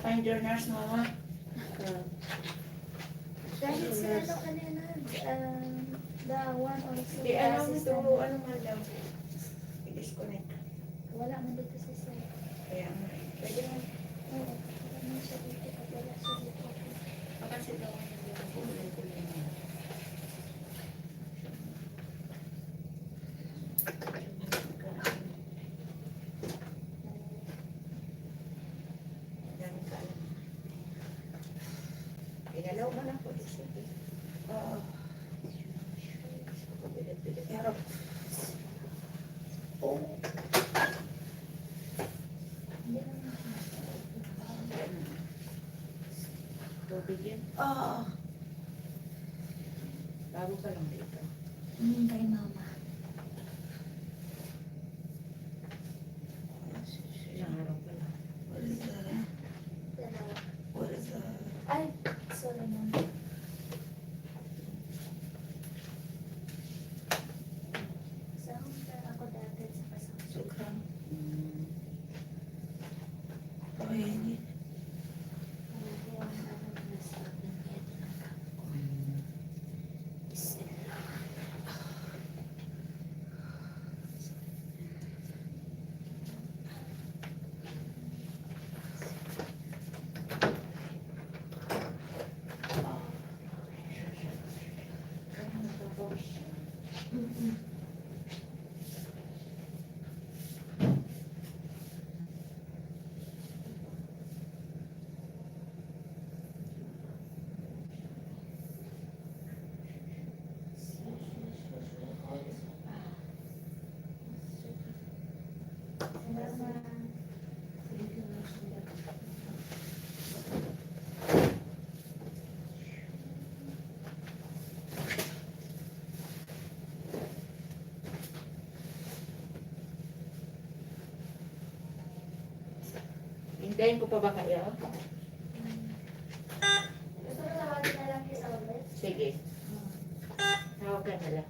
find your nurse, mama. Dahil si ano kanina, the one also, Di, the ano assistant. ano man daw. I-disconnect. Wala man dito si sir. Kaya nga. Pwede mo. Oo, wala man siya dito. Pag wala siya dito. Kasi daw ako kulay-kulay na. Dami ka alam. Pinalaw man ako. Oo. Pero, oh. Tubig yan? Oo. Bago ka lang dito. Kay mama. Ilang araw ka lang. Dalawa. What is that? Ay, sorry ma'am. Sa ako dati sa kasama. Sukran. Okay. Hintayin ko pa ba kayo? Gusto mo tawagin na lang kita ulit? Sige. Tawagan na lang.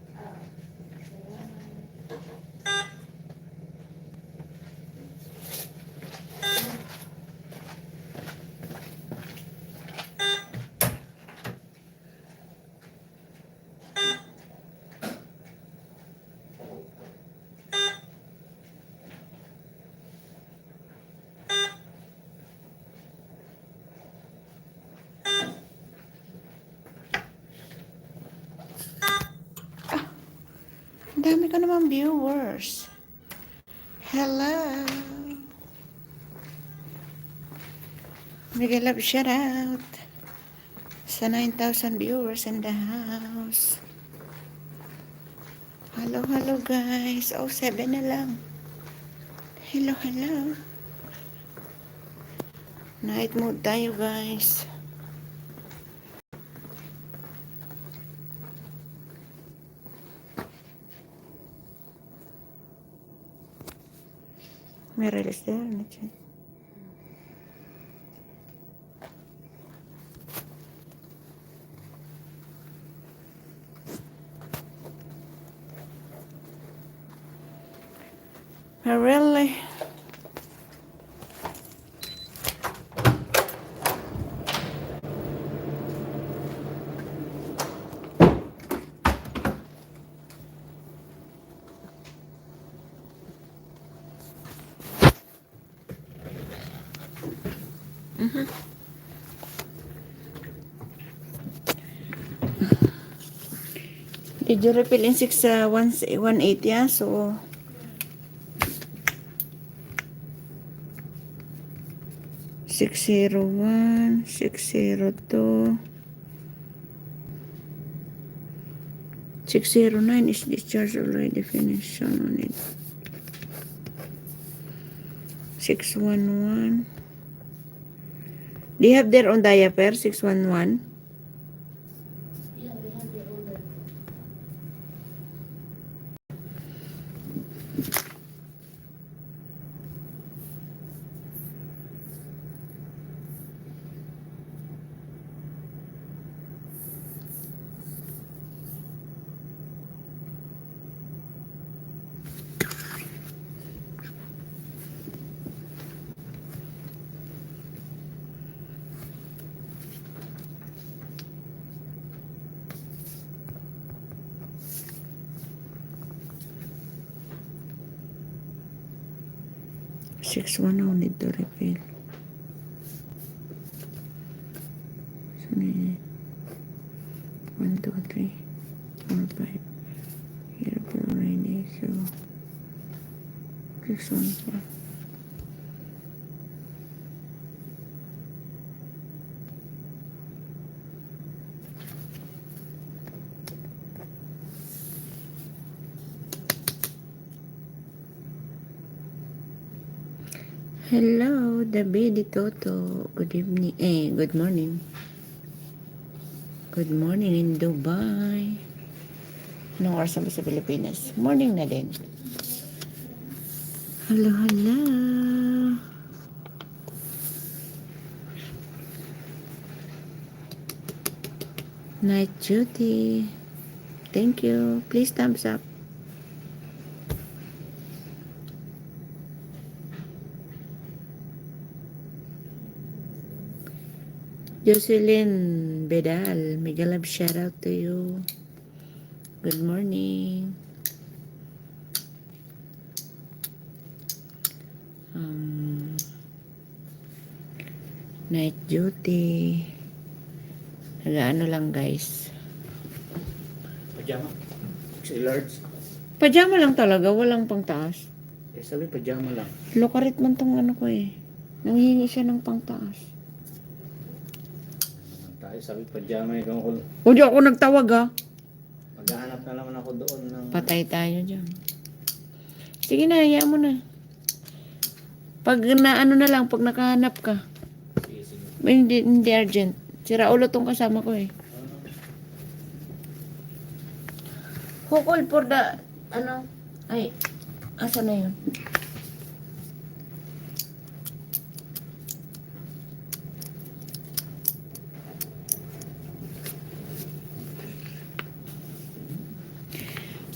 Ang dami ko naman viewers. Hello. Mega love shout out sa 9,000 viewers in the house. Hello, hello guys. Oh, 7 na lang. Hello, hello. Night mode tayo guys. May release there na dyan. Really? Did you refill in 180 yeah? So 601, 602, 609 is discharge already finished on it. 611. Do you have their own diaper? 611. Yeah, they have their own. 6-1 now need to refill. So, 1, 2, 3, 4, 5. Here, pero ready. So, 6-1 pa. Hello, David Toto. Good evening. Good morning. Good morning in Dubai. Anong oras na ba sa Pilipinas? Morning na din. Hello, hello. Night duty. Thank you. Please thumbs up. Jocelyn Bedal, mega love shout out to you. Good morning. Night duty. Nag-ano lang guys. Pajama. Kasi large. Pajama lang talaga, walang pangtaas. Sabi pajama lang. Lokarit man tong ano ko eh. Nanghihingi siya ng pangtaas. Tayo sabi pajama ikaw ko. O di ako nagtawag ha. Maghahanap na naman ako doon ng... Patay tayo dyan. Sige na, hayaan mo na. Pag na ano na lang, pag nakahanap ka. Sige, sige. Hindi urgent. Sira ulo tong kasama ko eh. Hukol for the, ano, ay, asa na yun?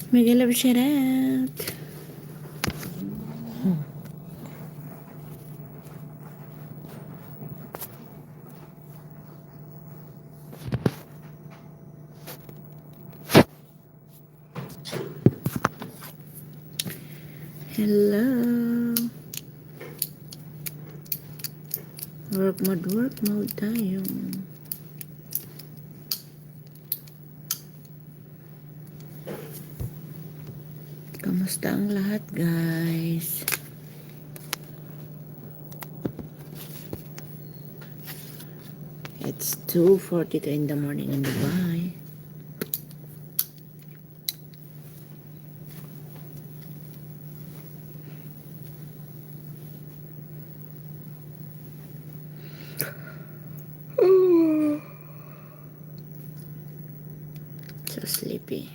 Mega love shout out. Hello. Work mode tayo. Kamusta ang lahat, guys? It's 2:42 in the morning in Dubai. So sleepy.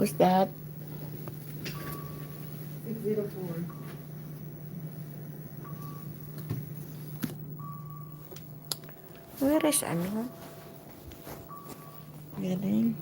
Who's that? 604. Where is ano? Galing.